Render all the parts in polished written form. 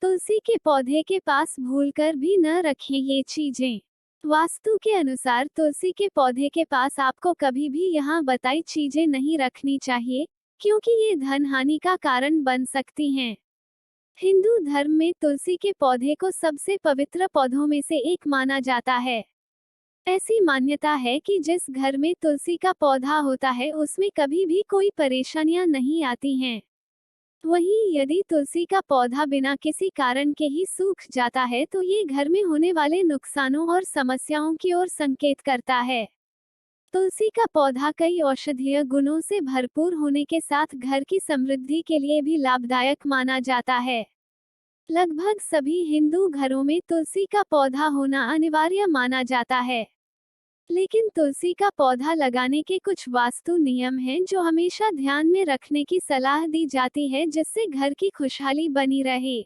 तुलसी के पौधे के पास भूलकर भी न रखें ये चीजें। वास्तु के अनुसार तुलसी के पौधे के पास आपको कभी भी यहाँ बताई चीजें नहीं रखनी चाहिए, क्योंकि ये धन हानि का कारण बन सकती हैं। हिंदू धर्म में तुलसी के पौधे को सबसे पवित्र पौधों में से एक माना जाता है। ऐसी मान्यता है कि जिस घर में तुलसी का पौधा होता है उसमें कभी भी कोई परेशानियां नहीं आती हैं। वहीं यदि तुलसी का पौधा बिना किसी कारण के ही सूख जाता है तो ये घर में होने वाले नुकसानों और समस्याओं की ओर संकेत करता है। तुलसी का पौधा कई औषधीय गुणों से भरपूर होने के साथ घर की समृद्धि के लिए भी लाभदायक माना जाता है। लगभग सभी हिंदू घरों में तुलसी का पौधा होना अनिवार्य माना जाता है। लेकिन तुलसी का पौधा लगाने के कुछ वास्तु नियम हैं जो हमेशा ध्यान में रखने की सलाह दी जाती है, जिससे घर की खुशहाली बनी रहे।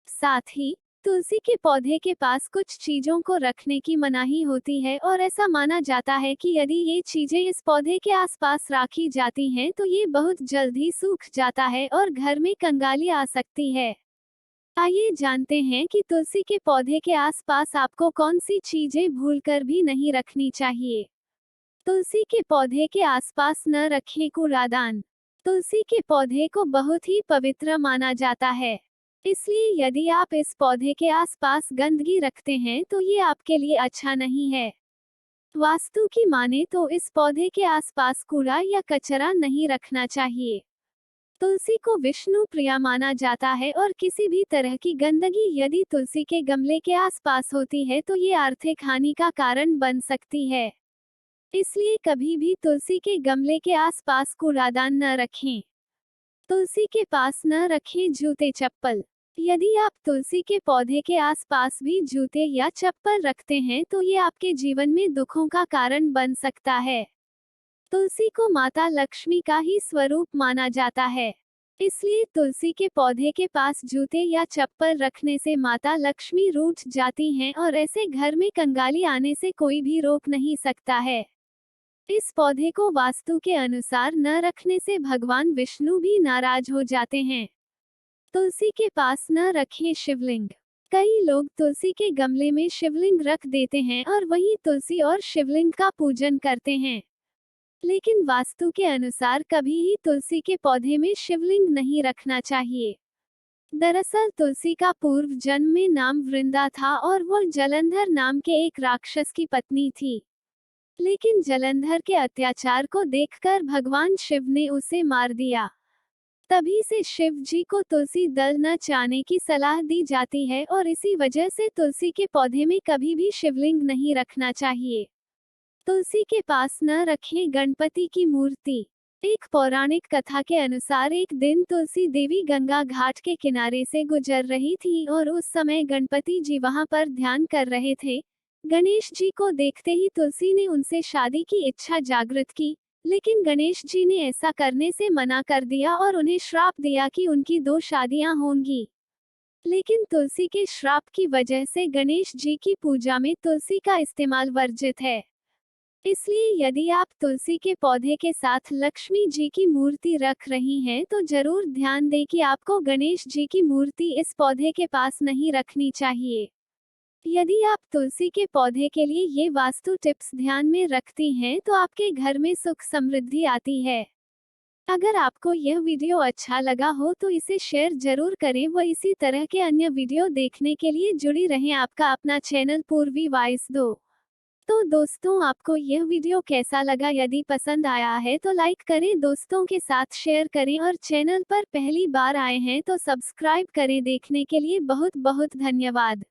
साथ ही तुलसी के पौधे के पास कुछ चीजों को रखने की मनाही होती है और ऐसा माना जाता है कि यदि ये चीजें इस पौधे के आसपास रखी जाती हैं तो ये बहुत जल्द ही सूख जाता है और घर में कंगाली आ सकती है। आइए जानते हैं कि तुलसी के पौधे के आसपास आपको कौन सी चीजें भूलकर भी नहीं रखनी चाहिए। तुलसी के पौधे के आसपास न रखें कूड़ादान। तुलसी के पौधे को बहुत ही पवित्र माना जाता है, इसलिए यदि आप इस पौधे के आसपास गंदगी रखते हैं तो ये आपके लिए अच्छा नहीं है। वास्तु की माने तो इस पौधे के आसपास कूड़ा या कचरा नहीं रखना चाहिए। तुलसी को विष्णु प्रिया माना जाता है और किसी भी तरह की गंदगी यदि तुलसी के गमले के आसपास होती है तो ये आर्थिक हानि का कारण बन सकती है। इसलिए कभी भी तुलसी के गमले के आसपास कूड़ादान न रखें। तुलसी के पास न रखें जूते चप्पल। यदि आप तुलसी के पौधे के आसपास भी जूते या चप्पल रखते हैं तो ये आपके जीवन में दुखों का कारण बन सकता है। तुलसी को माता लक्ष्मी का ही स्वरूप माना जाता है, इसलिए तुलसी के पौधे के पास जूते या चप्पल रखने से माता लक्ष्मी रूठ जाती हैं और ऐसे घर में कंगाली आने से कोई भी रोक नहीं सकता है। इस पौधे को वास्तु के अनुसार न रखने से भगवान विष्णु भी नाराज हो जाते हैं। तुलसी के पास न रखें शिवलिंग। कई लोग तुलसी के गमले में शिवलिंग रख देते हैं और वहीं तुलसी और शिवलिंग का पूजन करते हैं। लेकिन वास्तु के अनुसार कभी ही तुलसी के पौधे में शिवलिंग नहीं रखना चाहिए। दरअसल तुलसी का पूर्व जन्म में नाम वृंदा था और वह जलंधर नाम के एक राक्षस की पत्नी थी। लेकिन जलंधर के अत्याचार को देखकर भगवान शिव ने उसे मार दिया। तभी से शिव जी को तुलसी दल न चाहने की सलाह दी जाती है और इसी वजह से तुलसी के पौधे में कभी भी शिवलिंग नहीं रखना चाहिए। तुलसी के पास न रखें गणपति की मूर्ति। एक पौराणिक कथा के अनुसार एक दिन तुलसी देवी गंगा घाट के किनारे से गुजर रही थी और उस समय गणपति जी वहां पर ध्यान कर रहे थे। गणेश जी को देखते ही तुलसी ने उनसे शादी की इच्छा जागृत की, लेकिन गणेश जी ने ऐसा करने से मना कर दिया और उन्हें श्राप दिया कि उनकी 2 शादियां होंगी। लेकिन तुलसी के श्राप की वजह से गणेश जी की पूजा में तुलसी का इस्तेमाल वर्जित है। इसलिए यदि आप तुलसी के पौधे के साथ लक्ष्मी जी की मूर्ति रख रही हैं तो जरूर ध्यान दें कि आपको गणेश जी की मूर्ति इस पौधे के पास नहीं रखनी चाहिए। यदि आप तुलसी के पौधे के लिए ये वास्तु टिप्स ध्यान में रखती हैं तो आपके घर में सुख समृद्धि आती है। अगर आपको यह वीडियो अच्छा लगा हो तो इसे शेयर जरूर करें व इसी तरह के अन्य वीडियो देखने के लिए जुड़ी रहें आपका अपना चैनल पूर्वी वॉइस 2। तो दोस्तों, आपको यह वीडियो कैसा लगा? यदि पसंद आया है तो लाइक करें, दोस्तों के साथ शेयर करें और चैनल पर पहली बार आए हैं तो सब्सक्राइब करें। देखने के लिए बहुत बहुत धन्यवाद।